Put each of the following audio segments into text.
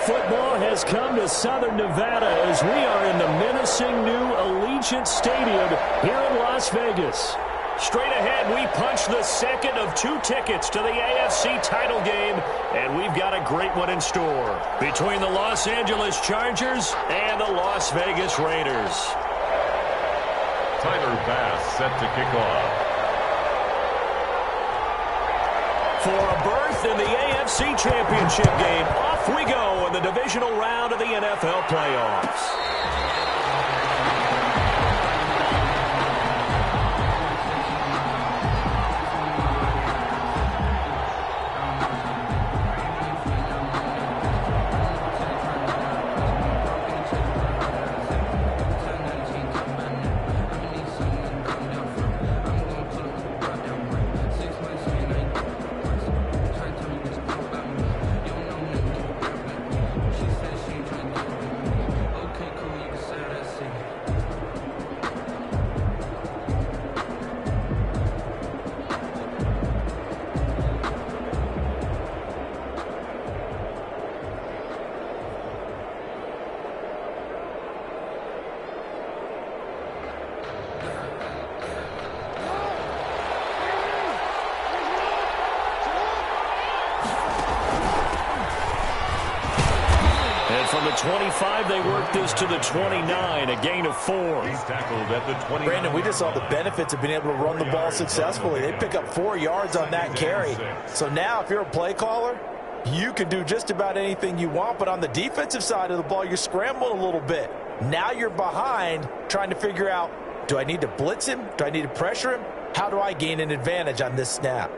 football has come to Southern Nevada as we are in the menacing new Allegiant Stadium here in Las Vegas. Straight ahead, we punch the second of 2 tickets to the AFC title game, and we've got a great one in store between the Los Angeles Chargers and the Las Vegas Raiders. Tyler Bass set to kick off. For a berth in the AFC Championship game, off we go in the divisional round of the NFL playoffs. From the 25, they work this to the 29, a gain of 4. He's tackled at the 20. Brandon, we just saw the benefits of being able to run the ball successfully. They pick up 4 yards on that carry. So now if you're a play caller, you can do just about anything you want. But on the defensive side of the ball, you're scrambling a little bit. Now you're behind trying to figure out, do I need to blitz him? Do I need to pressure him? How do I gain an advantage on this snap?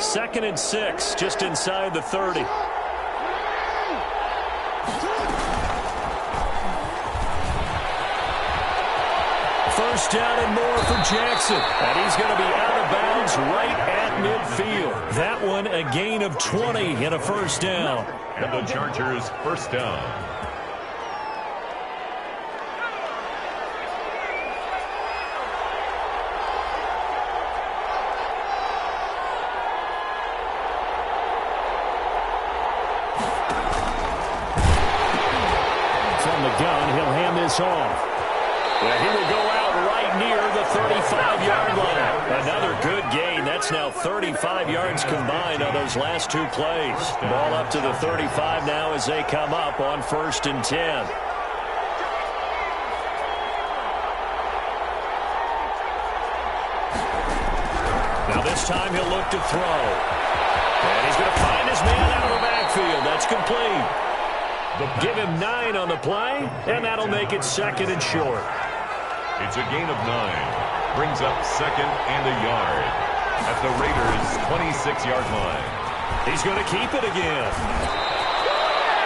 Second and 6, just inside the 30. First down and more for Jackson. And he's going to be out of bounds right at midfield. That one a gain of 20 and a first down. And the Chargers first down. Off. Well, he will go out right near the 35-yard line. Another good gain. That's now 35 yards combined on those last 2 plays. Ball up to the 35 now as they come up on 1st and 10. Now this time he'll look to throw. And he's going to find his man out of the backfield. That's complete. Give him 9 on the play, and that'll make it 2nd and short. It's a gain of 9. Brings up 2nd and a yard at the Raiders' 26-yard line. He's going to keep it again.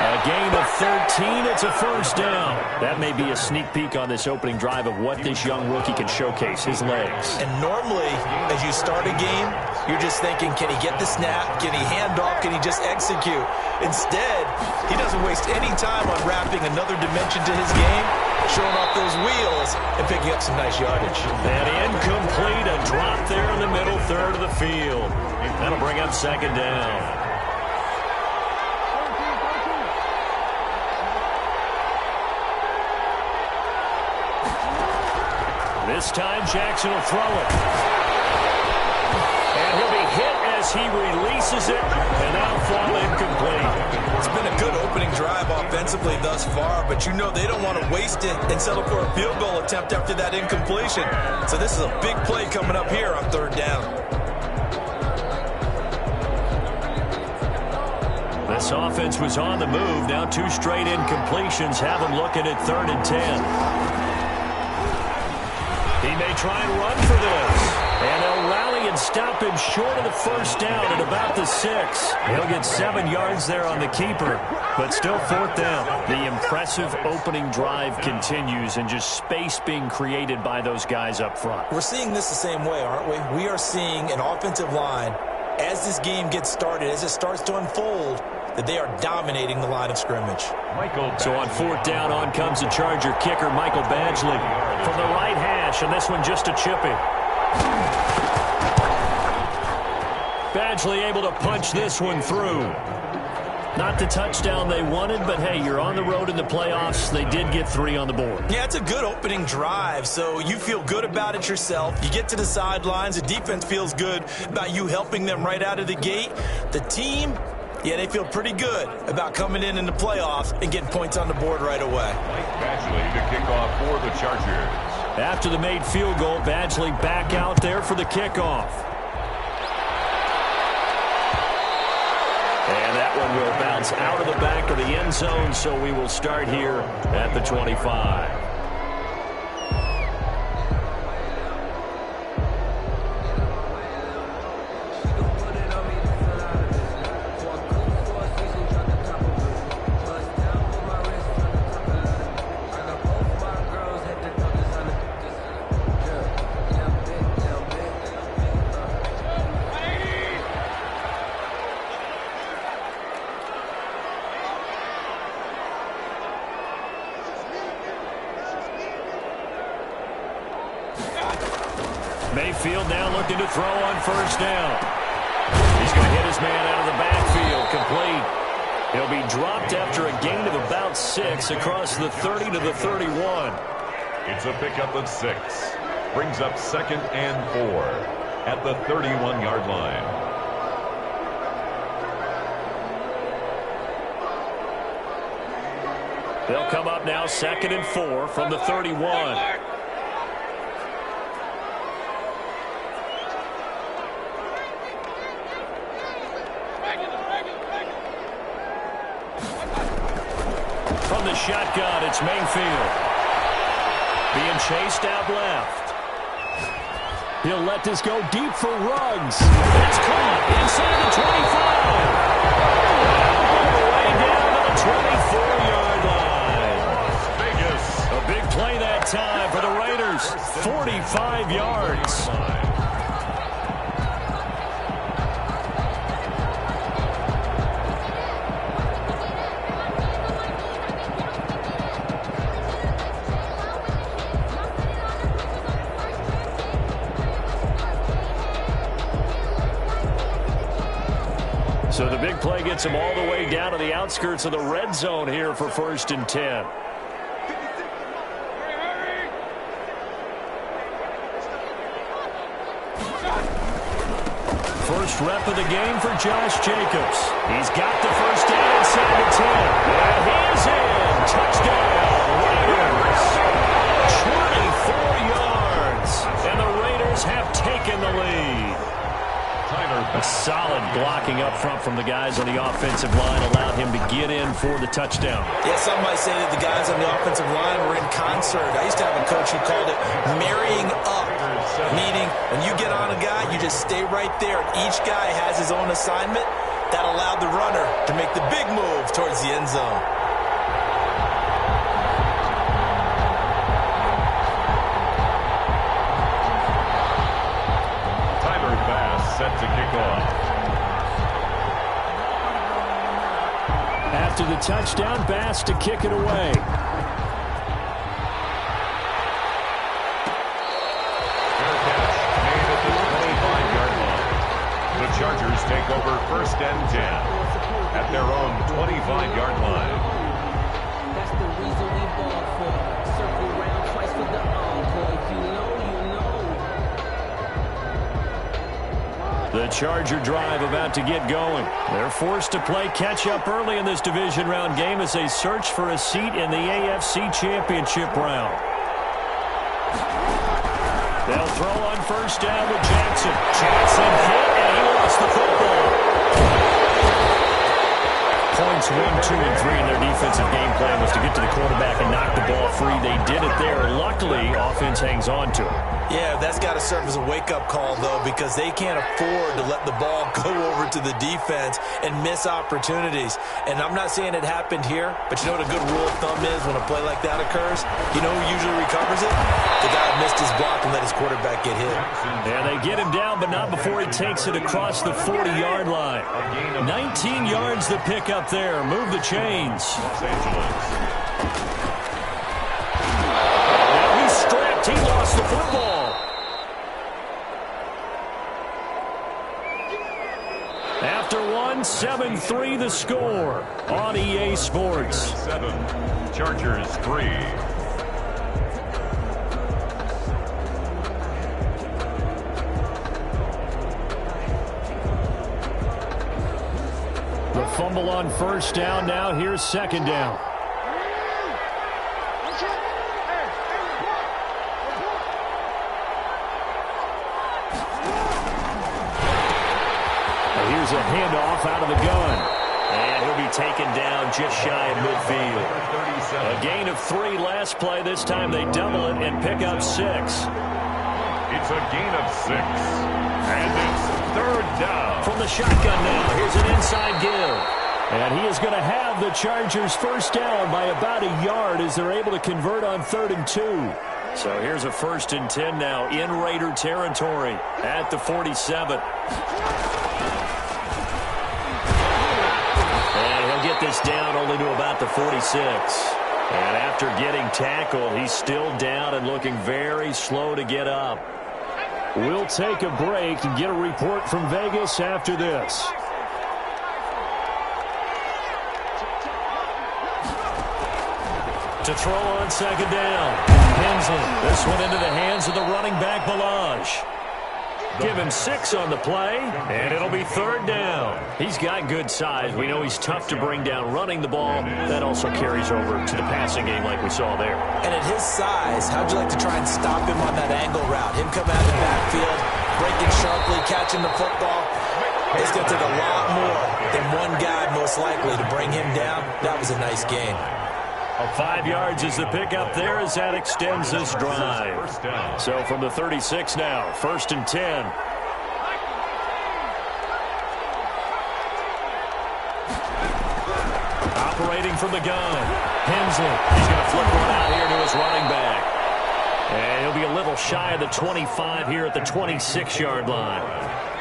A gain of 13. It's a first down. That may be a sneak peek on this opening drive of what this young rookie can showcase, his legs. And normally, as you start a game, you're just thinking, can he get the snap? Can he hand off? Can he just execute? Instead, he doesn't waste any time unwrapping another dimension to his game, showing off those wheels and picking up some nice yardage. And incomplete, a drop there in the middle third of the field. That'll bring up 2nd down. This time Jackson will throw it. And he'll be hit as he releases it, and that'll fall incomplete. It's been a good opening drive offensively thus far, but you know they don't want to waste it and settle for a field goal attempt after that incompletion. So this is a big play coming up here on 3rd down. This offense was on the move. Now 2 straight incompletions have them looking at 3rd and 10. He may try and run for this. And they'll rally and stop him short of the first down at about the 6. He'll get 7 yards there on the keeper, but still 4th down. The impressive opening drive continues and just space being created by those guys up front. We're seeing this the same way, aren't we? We are seeing an offensive line, as this game gets started, as it starts to unfold, that they are dominating the line of scrimmage. So on 4th down, on comes the Charger kicker, Michael Badgley, from the right hash, and this one just a chippy. Badgley able to punch this one through. Not the touchdown they wanted, but hey, you're on the road in the playoffs. They did get 3 on the board. Yeah, it's a good opening drive, so you feel good about it yourself. You get to the sidelines. The defense feels good about you helping them right out of the gate. The team, yeah, they feel pretty good about coming in the playoffs and getting points on the board right away. Badgley to kick off for the Chargers. After the made field goal, Badgley back out there for the kickoff. And that one will bounce out of the back of the end zone, so we will start here at the 25. Mayfield now looking to throw on first down. He's going to hit his man out of the backfield. Complete. He'll be dropped after a gain of about 6 across the 30 to the 31. It's a pickup of 6. Brings up 2nd and 4 at the 31-yard line. They'll come up now 2nd and 4 from the 31. From the shotgun, it's Mayfield. Being chased out left. He'll let this go deep for Ruggs. It's caught inside the 25. All the way down to the 24-yard line. Las Vegas. A big play that time for the Raiders. 45 yards. So the big play gets him all the way down to the outskirts of the red zone here for 1st and 10. First rep of the game for Josh Jacobs. He's got the first down inside the 10. And he's in. Touchdown, Raiders. 24 yards. And the Raiders have taken the lead. A solid blocking up front from the guys on the offensive line allowed him to get in for the touchdown. Yeah, some might say that the guys on the offensive line were in concert. I used to have a coach who called it marrying up, meaning when you get on a guy, you just stay right there. Each guy has his own assignment. That allowed the runner to make the big move towards the end zone. Set to kick off. After the touchdown, Bass to kick it away. Fair catch made at the 25-yard line. The Chargers take over 1st and 10 at their own 25-yard line. That's the reason we ball for. Circle round twice for the encore. If you know, you know. The Charger drive about to get going. They're forced to play catch-up early in this division round game as they search for a seat in the AFC Championship round. They'll throw on first down with Jackson. Jackson hit, and he lost the football. Points 1, 2, and 3 in their defensive game plan was to get to the quarterback and knock the ball free. They did it there. Luckily, offense hangs on to it. Yeah, that's got to serve as a wake-up call, though, because they can't afford to let the ball go over to the defense and miss opportunities. And I'm not saying it happened here, but you know what a good rule of thumb is when a play like that occurs? You know who usually recovers it? The guy who missed his block and let his quarterback get hit. Yeah, they get him down, but not before he takes it across the 40-yard line. 19 yards the pick up there. Move the chains. Los Angeles. Now he's strapped. He lost the football. 7-3 the score on EA Sports. 7, Chargers 3. The fumble on first down. Now here's second down. Here's a handoff out of the gun. And he'll be taken down just shy of midfield. A gain of 3 last play. This time they double it and pick up 6. It's a gain of 6. And it's third down. From the shotgun now, here's an inside give. And he is going to have the Chargers first down by about a yard as they're able to convert on 3rd and 2. So here's a 1st and 10 now in Raider territory at the 47. And he'll get this down only to about the 46. And after getting tackled, he's still down and looking very slow to get up. We'll take a break and get a report from Vegas after this. To throw on second down. Hensley. This one into the hands of the running back, Balaj. Give him 6 on the play, and it'll be 3rd down. He's got good size. We know he's tough to bring down running the ball. That also carries over to the passing game like we saw there. And at his size, how'd you like to try and stop him on that angle route? Him come out of the backfield, breaking sharply, catching the football. It's going to take a lot more than one guy, most likely, to bring him down. That was a nice game. 5 yards is the pickup there as that extends this drive. So from the 36 now, 1st and 10. Operating from the gun. Hensley. He's going to flip one out here to his running back. And he'll be a little shy of the 25 here at the 26-yard line.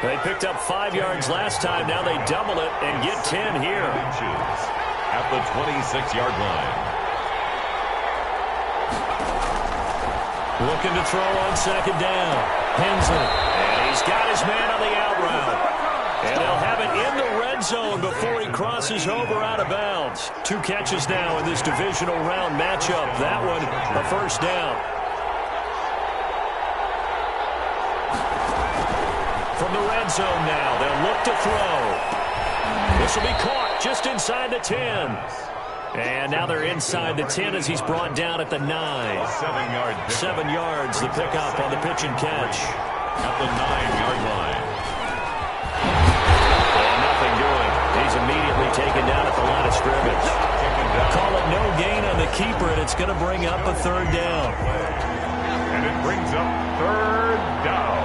They picked up 5 yards last time. Now they double it and get 10 here. At the 26-yard line. Looking to throw on second down. Hensley. And he's got his man on the out route. And they'll have it in the red zone before he crosses over out of bounds. 2 catches now in this divisional round matchup. That one, a first down. From the red zone now, they'll look to throw. This will be caught just inside the 10. And now they're inside the 10 as he's brought down at the 9. 7 yards, the pickup on the pitch and catch. At the 9-yard line. And nothing doing. He's immediately taken down at the line of scrimmage. Call it no gain on the keeper, and it's going to bring up a 3rd down. And it brings up 3rd down.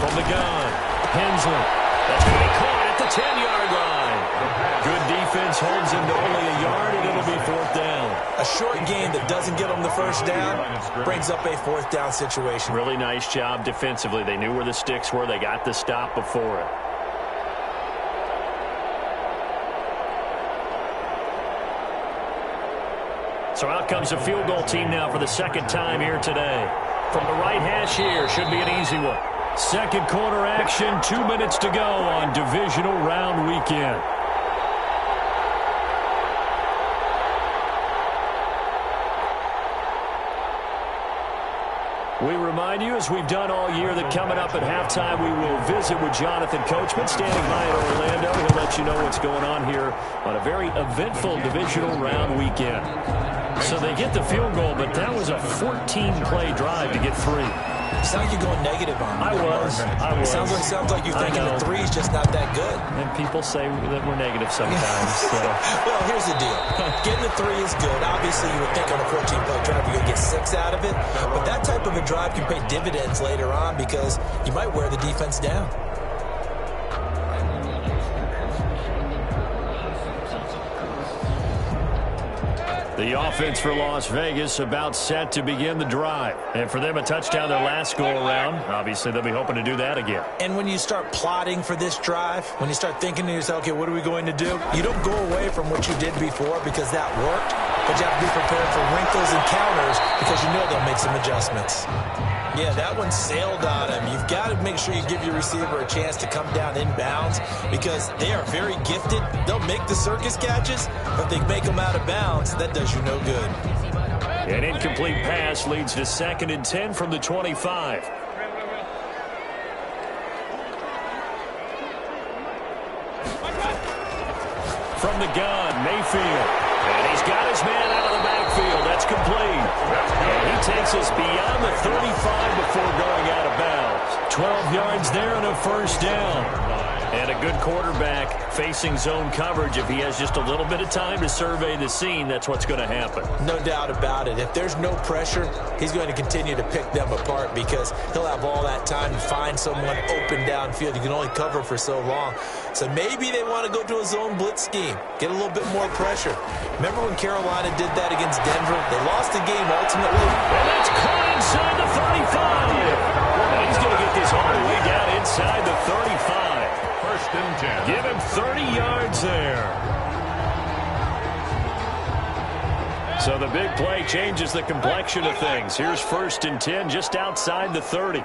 From the gun, Hensley. That's going to be caught at the 10-yard line. Good defense holds him to only a yard, and it'll be 4th down. A short game that doesn't get them the first down brings up a 4th down situation. Really nice job defensively. They knew where the sticks were. They got the stop before it. So out comes the field goal team now for the 2nd time here today. From the right hash here, should be an easy one. Second quarter action, 2 minutes to go on divisional round weekend. We remind you, as we've done all year, that coming up at halftime, we will visit with Jonathan Coachman, standing by in Orlando. He'll let you know what's going on here on a very eventful divisional round weekend. So they get the field goal, but that was a 14-play drive to get 3. Sounds like you're going negative on me. I was. Sounds like you're thinking the 3 is just not that good. And people say that we're negative sometimes. So. Well, here's the deal. Getting the 3 is good. Obviously, you would think on a 14-play drive you're going to get 6 out of it. But that type of a drive can pay dividends later on because you might wear the defense down. The offense for Las Vegas about set to begin the drive. And for them, a touchdown their last go-around. Obviously, they'll be hoping to do that again. And when you start plotting for this drive, when you start thinking to yourself, okay, what are we going to do? You don't go away from what you did before because that worked. but you have to be prepared for wrinkles and counters because you know they'll make some adjustments. Yeah, that one sailed on him. You've got to make sure you give your receiver a chance to come down inbounds because they are very gifted. They'll make the circus catches, but they make them out of bounds. That does you no good. An incomplete pass leads to 2nd and 10 from the 25. From the gun, Mayfield. And he's got his man out of the backfield. That's complete. And he takes us beyond the 35 before going out of bounds. 12 yards there and a first down. And a good quarterback facing zone coverage. If he has just a little bit of time to survey the scene, that's what's going to happen. No doubt about it. If there's no pressure, he's going to continue to pick them apart because he'll have all that time to find someone open downfield. You can only cover for so long. So maybe they want to go to a zone blitz scheme, get a little bit more pressure. Remember when Carolina did that against Denver? They lost the game ultimately. And that's caught inside the 35. And he's going to get this all the way down inside the 35. First and 10. Give him 30 yards there. So the big play changes the complexion of things. Here's 1st and 10 just outside the 30.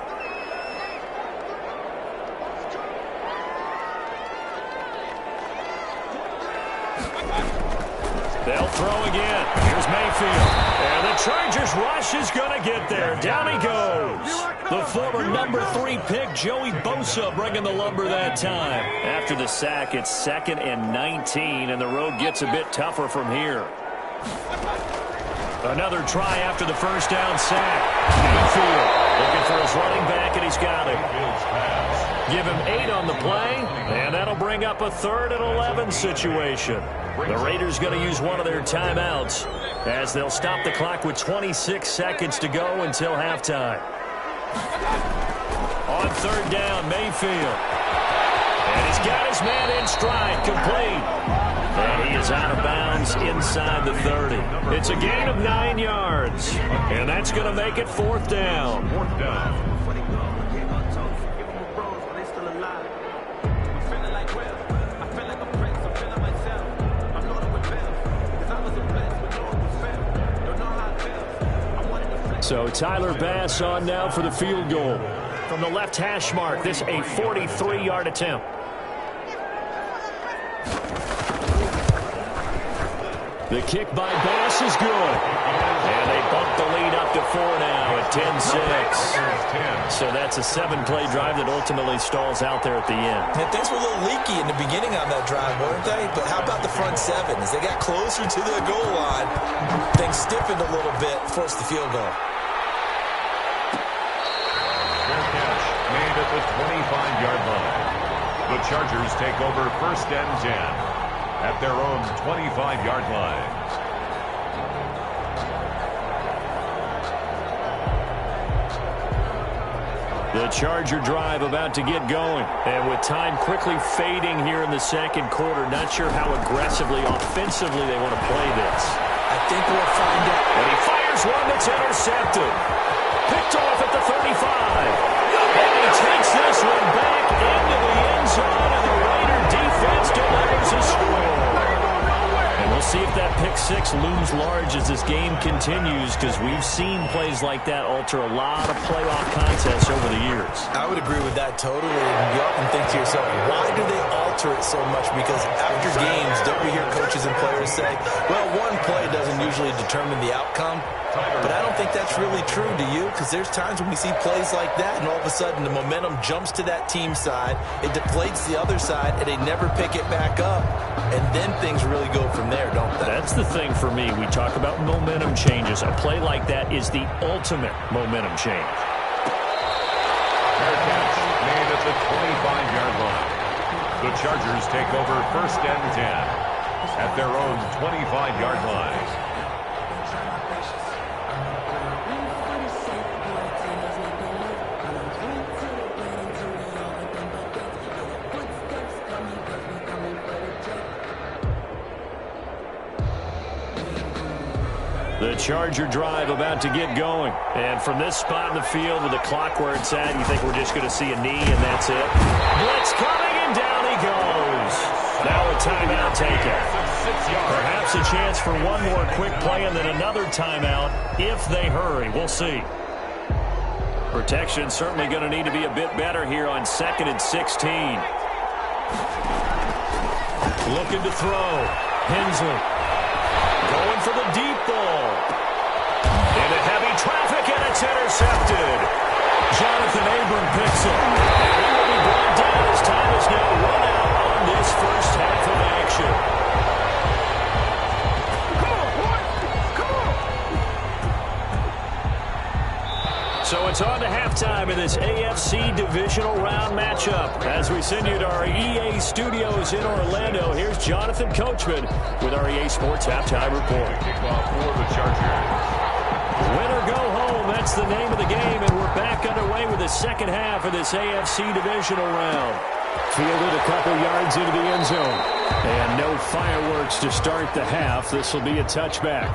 They'll throw again. Here's Mayfield. And the Chargers rush is going to get there. Down he goes. The former number 3 pick, Joey Bosa, bringing the lumber that time. After the sack, it's 2nd and 19, and the road gets a bit tougher from here. Another try after the first down sack. Mayfield looking for his running back, and he's got him. Give him 8 on the play, and that'll bring up a 3rd and 11 situation. The Raiders going to use one of their timeouts as they'll stop the clock with 26 seconds to go until halftime. On 3rd down, Mayfield. And he's got his man in stride, complete. And he is out of bounds inside the 30. It's a gain of 9 yards. And that's going to make it 4th down. 4th down. So Tyler Bass on now for the field goal. From the left hash mark, this a 43-yard attempt. The kick by Bass is good. And they bump the lead up to 4 now at 10-6. So that's a 7-play drive that ultimately stalls out there at the end. And things were a little leaky in the beginning on that drive, weren't they? But how about the front 7? As they got closer to the goal line, things stiffened a little bit, forced the field goal. Made at the 25-yard line. The Chargers take over 1st and 10 at their own 25-yard line. The Charger drive about to get going. And with time quickly fading here in the 2nd quarter, not sure how aggressively, offensively they want to play this. I think we'll find out. And he fires one that's intercepted. Picked off at the 35. And he takes this one back into the end zone, and the Raider defense delivers a score. And we'll see if that pick 6 looms large as this game continues, because we've seen plays like that alter a lot of playoff contests over the years. I would agree with that totally. And you often think to yourself, why do they alter it so much? Because after games, don't we hear coaches and players say, well, one play doesn't usually determine the outcome? But I don't think that's really true, do you? Because there's times when we see plays like that, and all of a sudden the momentum jumps to that team side, it deflates the other side, and they never pick it back up. And then things really go from there, don't they? That's the thing for me. We talk about momentum changes. A play like that is the ultimate momentum change. Fair catch made at the 25-yard line. The Chargers take over 1st and 10 at their own 25-yard line. The Charger drive about to get going. And from this spot in the field with the clock where it's at, you think we're just going to see a knee and that's it? Blitz coming and down he goes. Now a timeout taken. yards. Perhaps a chance for one more quick play and then another timeout if they hurry. We'll see. Protection certainly going to need to be a bit better here on 2nd and 16. Looking to throw. Hensley going for the deep ball. Into heavy traffic, and it's intercepted. Jonathan Abram picks it. He will be brought down as time is now run out on this first half of action. So it's on to halftime in this AFC divisional round matchup. As we send you to our EA studios in Orlando, here's Jonathan Coachman with our EA Sports Halftime Report. Kickoff for the Chargers. Win or go home, that's the name of the game, and we're back underway with the second half of this AFC divisional round. Fielded a couple yards into the end zone. And no fireworks to start the half. This will be a touchback.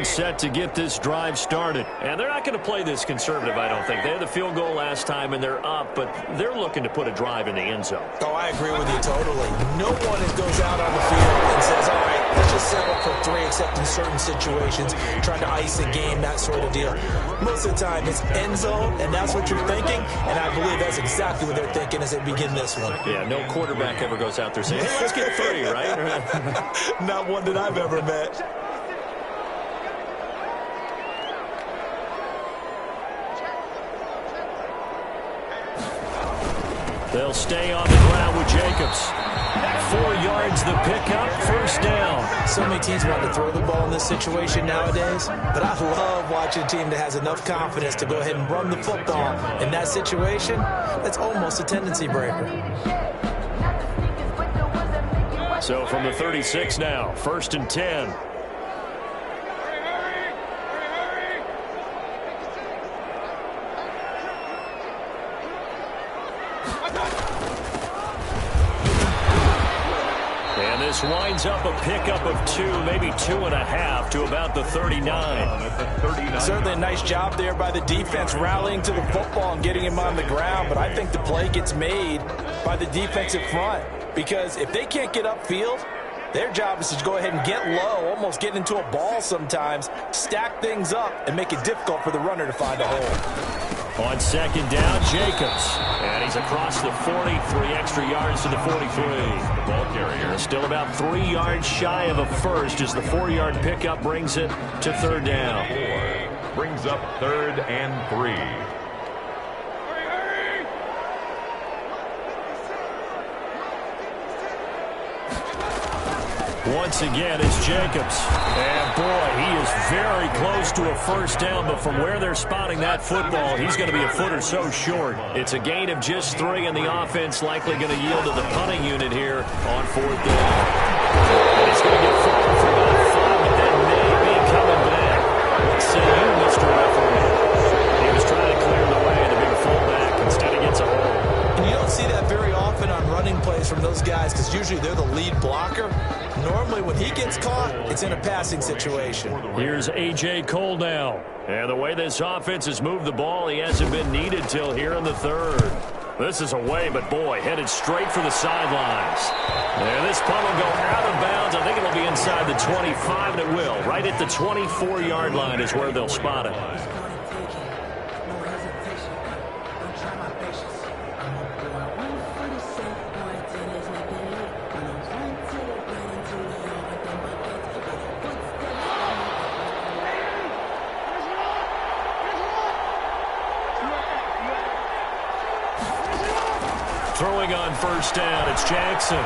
Set to get this drive started. And they're not going to play this conservative, I don't think. They had the field goal last time, and they're up, but they're looking to put a drive in the end zone. Oh, I agree with you totally. No one goes out on the field and says, all right, let's just settle for 3, except in certain situations, trying to ice a game, that sort of deal. Most of the time, it's end zone, and that's what you're thinking, and I believe that's exactly what they're thinking as they begin this one. Yeah, no quarterback ever goes out there saying, hey, let's get 3, right? Not one that I've ever met. They'll stay on the ground with Jacobs. 4 yards the pickup, first down. So many teams want to throw the ball in this situation nowadays, but I love watching a team that has enough confidence to go ahead and run the football. In that situation, that's almost a tendency breaker. So from the 36 now, 1st and 10. This winds up a pickup of 2, maybe 2.5 to about the 39. Certainly a nice job there by the defense rallying to the football and getting him on the ground, but I think the play gets made by the defensive front because if they can't get upfield, their job is to go ahead and get low, almost get into a ball sometimes, stack things up, and make it difficult for the runner to find a hole. On 2nd down, Jacobs. And he's across the 40, 3 extra yards to the 43. The ball carrier. Still about 3 yards shy of a first as the 4-yard pickup brings it to 3rd down. 4 brings up 3rd and 3. Once again, it's Jacobs. And, boy, he is very close to a first down, but from where they're spotting that football, he's going to be a foot or so short. It's a gain of just 3, and the offense likely going to yield to the punting unit here on 4th down. And he's going to get forward for about 5, but that may be coming back. What say you, Mr. Referee? He was trying to clear the way, the big fullback. Instead, he gets a hole. And you don't see that very often on running plays from those guys because usually they're the lead blocker. Normally, when he gets caught, it's in a passing situation. Here's A.J. Cole now. And the way this offense has moved the ball, he hasn't been needed till here in the 3rd. This is away, but boy, headed straight for the sidelines. And this punt will go out of bounds. I think it'll be inside the 25, and it will. Right at the 24-yard line is where they'll spot it. Throwing on 1st down, it's Jackson. And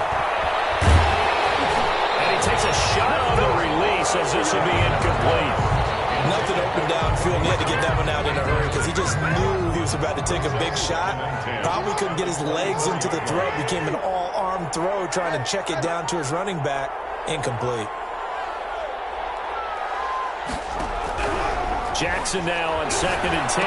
he takes a shot on the release as this will be incomplete. Nothing open downfield, and he had to get that one out in a hurry because he just knew he was about to take a big shot. Probably couldn't get his legs into the throw. Became an all-arm throw trying to check it down to his running back. Incomplete. Jackson now on 2nd and 10.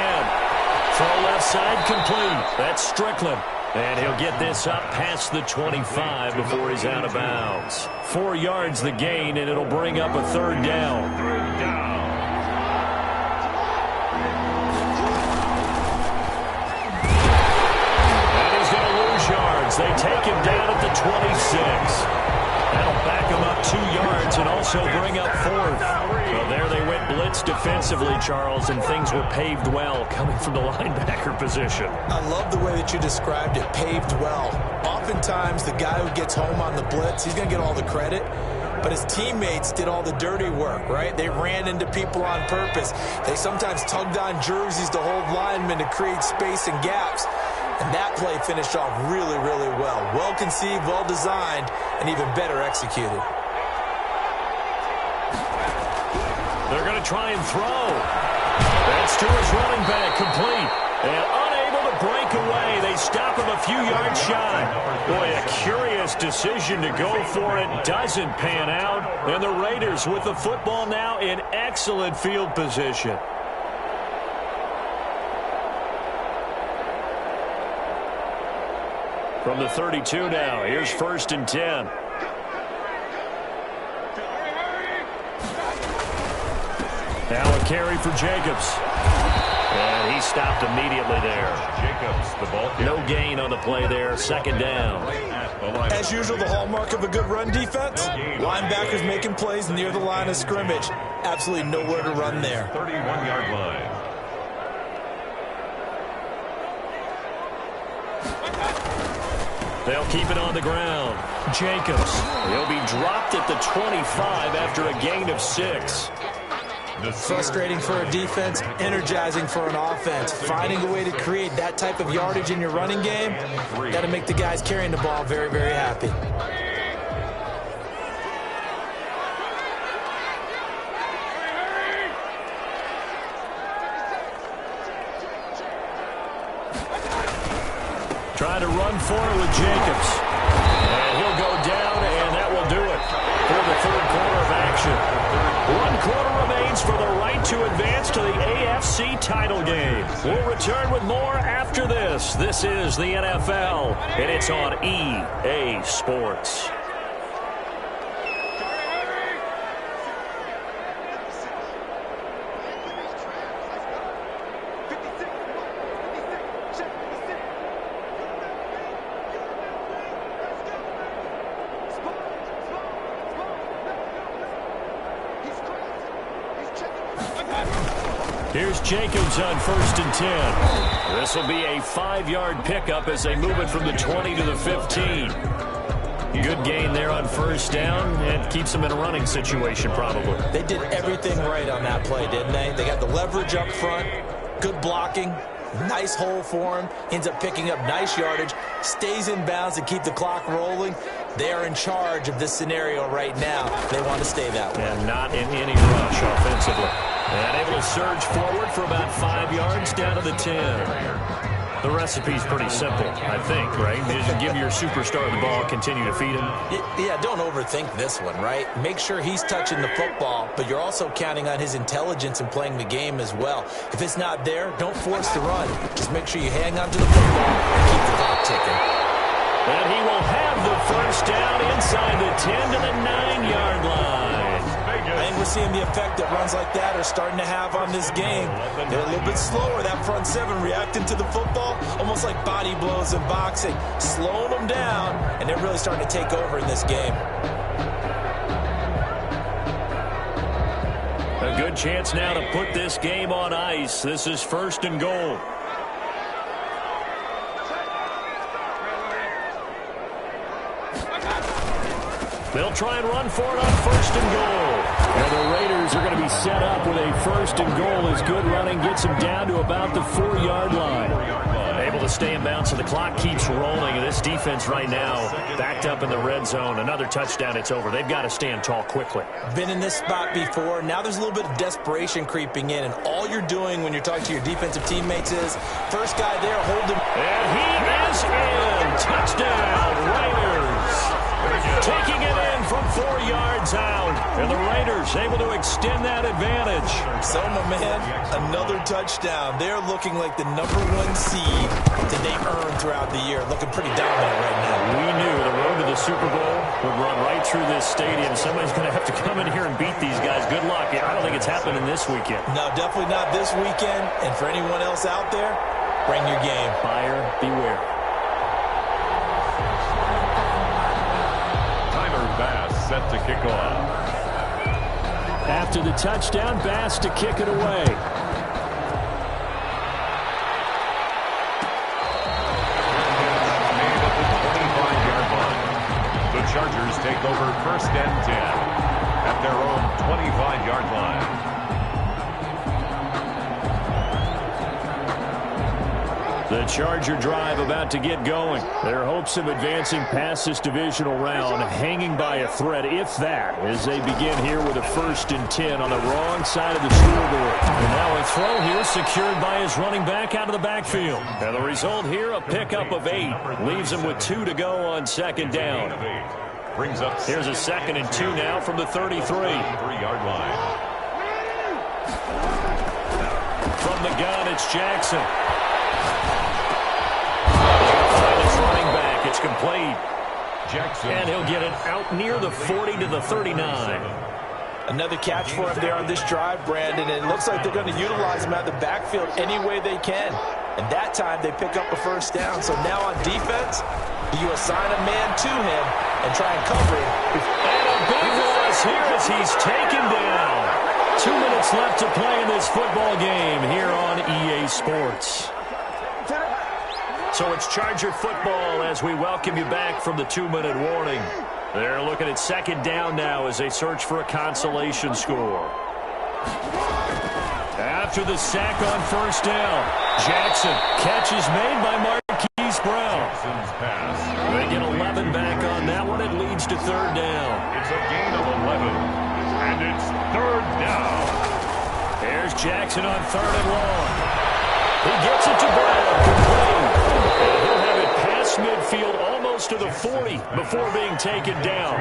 Throw left side complete. That's Strickland. And he'll get this up past the 25 before he's out of bounds. 4 yards the gain, and it'll bring up a 3rd down. And he's going to lose yards. They take him down at the 26. That'll back him up 2 yards and also bring up 4th. Well, there they went blitz defensively, Charles, and things were paved well coming from the linebacker position. I love the way that you described it, paved well. Oftentimes, the guy who gets home on the blitz, he's going to get all the credit, but his teammates did all the dirty work, right? They ran into people on purpose. They sometimes tugged on jerseys to hold linemen to create space and gaps. And that play finished off really, really well. Well-conceived, well-designed, and even better executed. They're going to try and throw. That's to his running back, complete. And unable to break away. They stop him a few yards shy. Boy, a curious decision to go for it. Doesn't pan out. And the Raiders with the football now in excellent field position. From the 32 now, here's 1st and 10. Now a carry for Jacobs. And he stopped immediately there. Jacobs, the ball carrier. No gain on the play there, 2nd down. As usual, the hallmark of a good run defense, linebackers making plays near the line of scrimmage. Absolutely nowhere to run there. 31-yard line. They'll keep it on the ground. Jacobs. He'll be dropped at the 25 after a gain of 6. Frustrating for a defense, energizing for an offense. Finding a way to create that type of yardage in your running game, got to make the guys carrying the ball very, very happy. Trying to run for it with Jacobs. And he'll go down, and that will do it for the 3rd quarter of action. 1 quarter remains for the right to advance to the AFC title game. We'll return with more after this. This is the NFL, and it's on EA Sports. Here's Jacobs on 1st and 10. This will be a 5-yard pickup as they move it from the 20 to the 15. Good gain there on 1st down, and keeps them in a running situation probably. They did everything right on that play, didn't they? They got the leverage up front, good blocking, nice hole for him, ends up picking up nice yardage, stays in bounds to keep the clock rolling. They are in charge of this scenario right now. They want to stay that way. And not in any rush offensively. And able to surge forward for about 5 yards down to the 10. The recipe's pretty simple, I think, right? Just give your superstar the ball, continue to feed him. Yeah, don't overthink this one, right? Make sure he's touching the football, but you're also counting on his intelligence in playing the game as well. If it's not there, don't force the run. Just make sure you hang on to the football and keep the clock ticking. And he will have the 1st down inside the 10 to the 9-yard line. I think we're seeing the effect that runs like that are starting to have on this game. They're a little bit slower, that front 7 reacting to the football, almost like body blows in boxing, slowing them down, and they're really starting to take over in this game. A good chance now to put this game on ice. This is 1st and goal. They'll try and run for it on 1st and goal. And the Raiders are going to be set up with a 1st and goal as good running gets them down to about the 4-yard line. Able to stay in bounds, so the clock keeps rolling. And this defense right now backed up in the red zone. Another touchdown, it's over. They've got to stand tall quickly. Been in this spot before. Now there's a little bit of desperation creeping in. And all you're doing when you're talking to your defensive teammates is, first guy there, hold him. And he is in. Touchdown, Raiders. Taking it in from 4 yards out. And the Raiders able to extend that advantage. So, my man, another touchdown. They're looking like the #1 seed that they earned throughout the year. Looking pretty dominant right now. We knew the road to the Super Bowl would run right through this stadium. Somebody's going to have to come in here and beat these guys. Good luck. I don't think it's happening this weekend. No, definitely not this weekend. And for anyone else out there, bring your game. Buyer beware. Tyler Bass set to kick off. After the touchdown, Bass to kick it away. Made at the 25-yard line. The Chargers take over 1st and 10 at their own 25-yard line. The Charger drive about to get going. Their hopes of advancing past this divisional round hanging by a thread, if that, as they begin here with a 1st and 10 on the wrong side of the scoreboard. And now a throw here secured by his running back out of the backfield. And the result here, a pickup of 8. Leaves him with 2 to go on 2nd down. Brings up Here's a 2nd and 2 now from the 33. 3-yard line. From the gun, it's Jackson. It's complete. Jackson. And he'll get it out near the 40 to the 39. Another catch for him there on this drive, Brandon. And it looks like they're going to utilize him out of the backfield any way they can. And that time they pick up a 1st down. So now on defense, you assign a man to him and try and cover him. And a big loss here as he's taken down. 2 minutes left to play in this football game here on EA Sports. So it's Charger football as we welcome you back from the 2-minute warning. They're looking at 2nd down now as they search for a consolation score. After the sack on 1st down, Jackson. Catch is made by Marquise Brown. Pass. They get 11 back on that one. It leads to 3rd down. It's a gain of 11. And it's 3rd down. There's Jackson on 3rd and long. He gets it to Brown. Complete. He'll have it past midfield almost to the 40 before being taken down.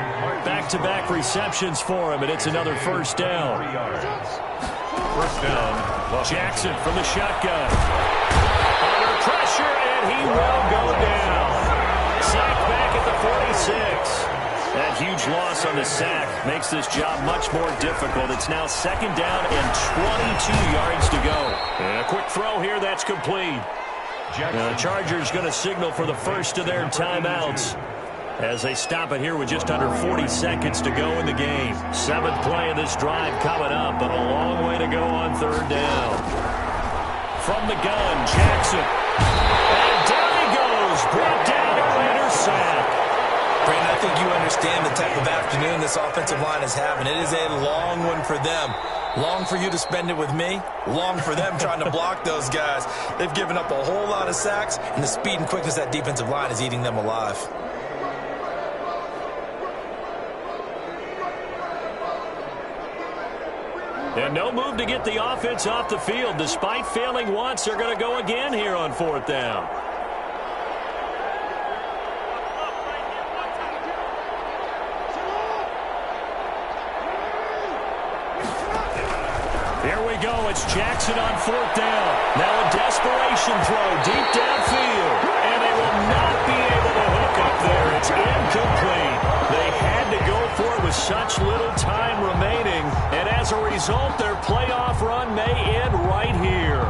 Back-to-back receptions for him, and it's another 1st down. 1st down. Jackson from the shotgun. Under pressure, and he will go down. Sacked back at the 46. That huge loss on the sack makes this job much more difficult. It's now 2nd down and 22 yards to go. And a quick throw here, that's complete. The Chargers going to signal for the first of their timeouts as they stop it here with just under 40 seconds to go in the game. 7th play of this drive coming up, but a long way to go on 3rd down. From the gun, Jackson. And down he goes. Brought down a Raiders sack. Brandon, I think you understand the type of afternoon this offensive line is having. It is a long one for them. Long for you to spend it with me. Long for them trying to block those guys. They've given up a whole lot of sacks, and the speed and quickness of that defensive line is eating them alive. And no move to get the offense off the field. Despite failing once, they're going to go again here on 4th down. Here we go. It's Jackson on 4th down. Now a desperation throw deep downfield. And they will not be able to hook up there. It's incomplete. They had to go for it with such little time remaining. And as a result, their playoff run may end right here.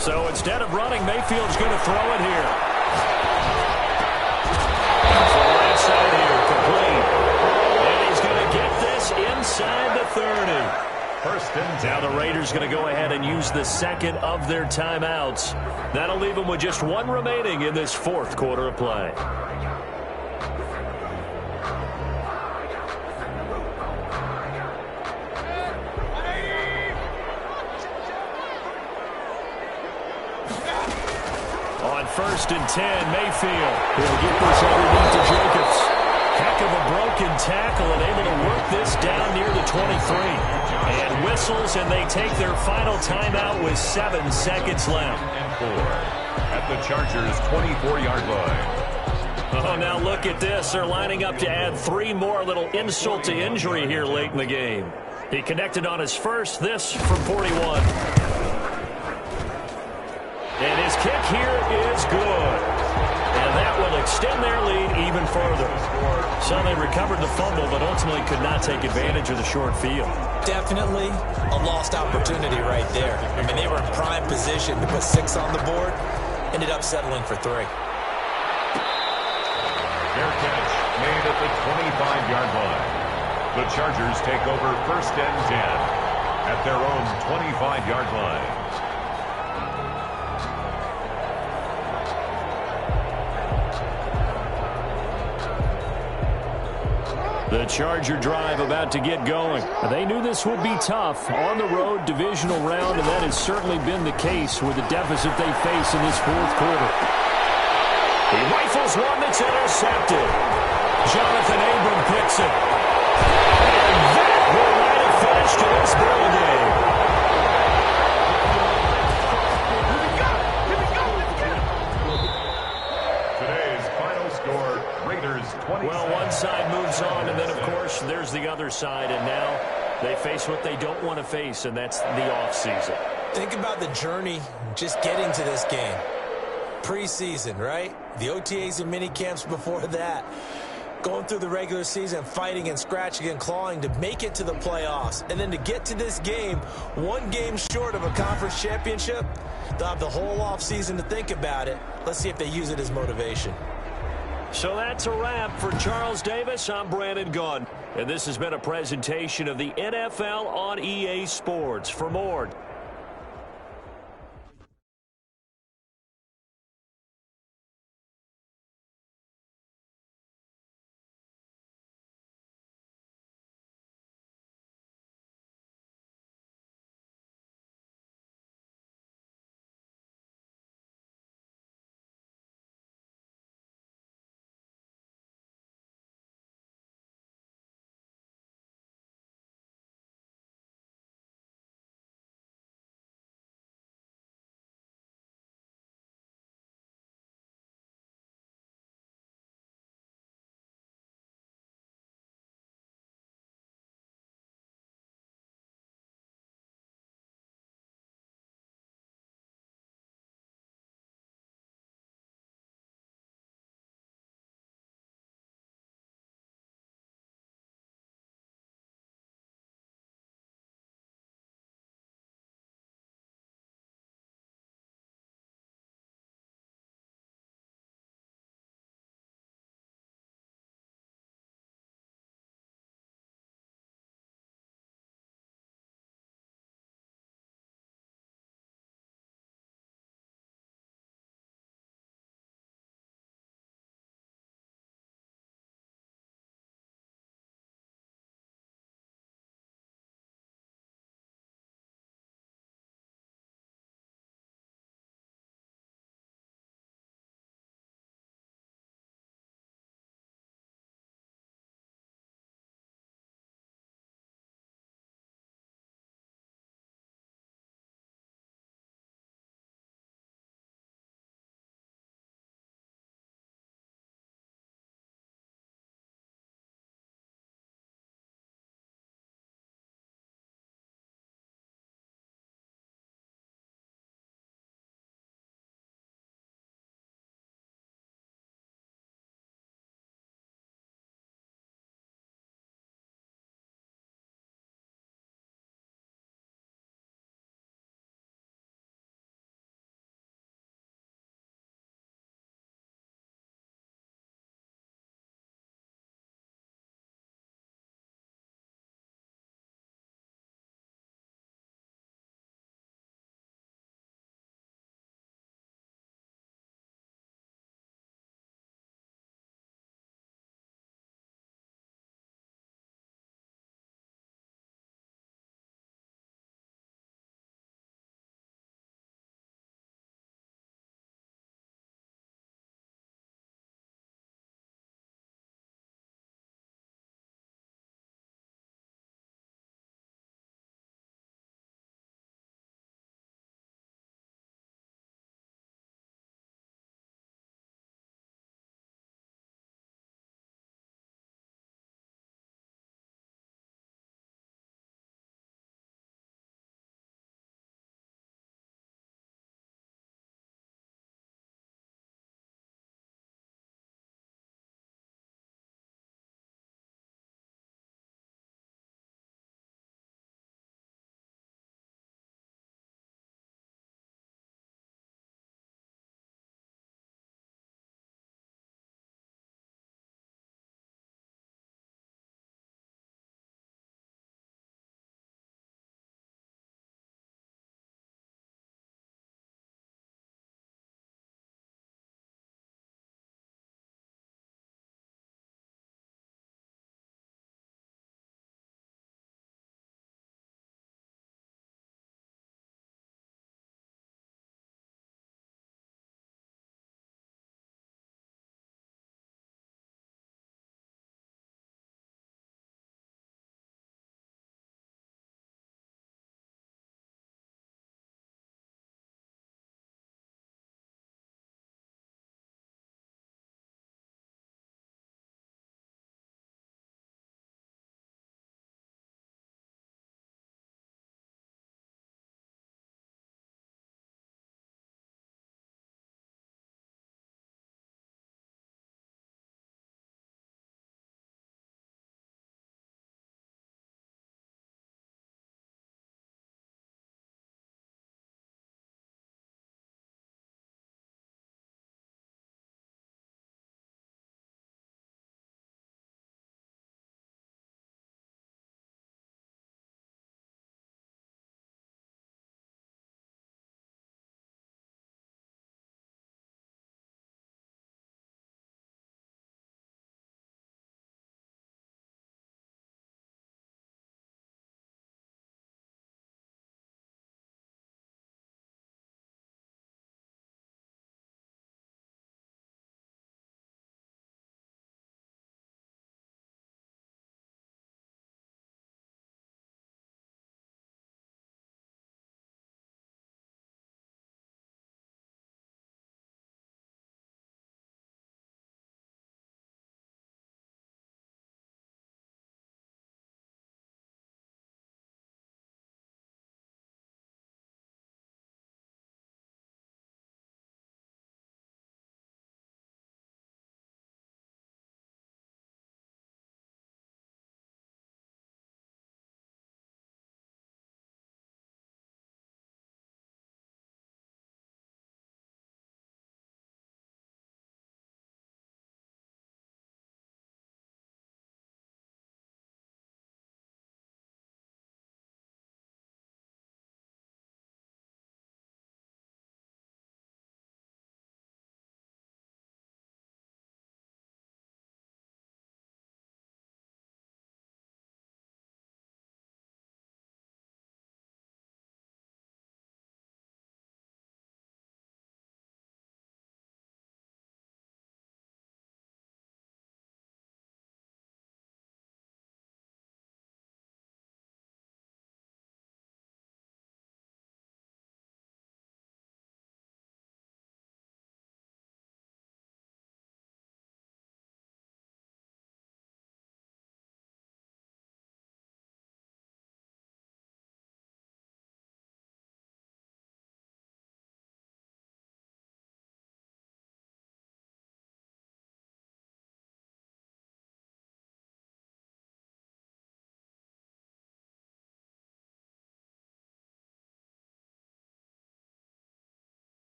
So instead of running, Mayfield's going to throw it here. Right side here, complete. And he's going to get this inside the 30. 1st and 10. Now the Raiders going to go ahead and use the 2nd of their timeouts. That'll leave them with just 1 remaining in this 4th quarter of play. On 1st and 10, Mayfield will get this underneath to Jacobs. Heck of a broken tackle and able to work this down near the 23. And whistles, and they take their final timeout with 7 seconds left. And 4 at the Chargers' 24-yard line. Oh, now look at this. They're lining up to add 3 more, little insult to injury here late in the game. He connected on his first, this from 41. And his kick here is good. And that will extend their lead even further. So they recovered the fumble, but ultimately could not take advantage of the short field. Definitely a lost opportunity right there. I mean, they were in prime position to put 6 on the board. Ended up settling for 3. Fair catch made at the 25-yard line. The Chargers take over 1st and 10 at their own 25-yard line. The Charger drive about to get going. They knew this would be tough. On the road, divisional round, and that has certainly been the case with the deficit they face in this 4th quarter. He rifles one that's intercepted. Jonathan Abram picks it. And that will write a finish to this ball game. Today's final score, Raiders 20. Well, one side moves on, and then, of course, there's the other side. And now they face what they don't want to face, and that's the offseason. Think about the journey just getting to this game. Preseason, right? The OTAs and mini camps before that. Going through the regular season, fighting and scratching and clawing to make it to the playoffs. And then to get to this game, 1 game short of a conference championship, they'll have the whole offseason to think about it. Let's see if they use it as motivation. So that's a wrap for Charles Davis. I'm Brandon Gunn. And this has been a presentation of the NFL on EA Sports. For more,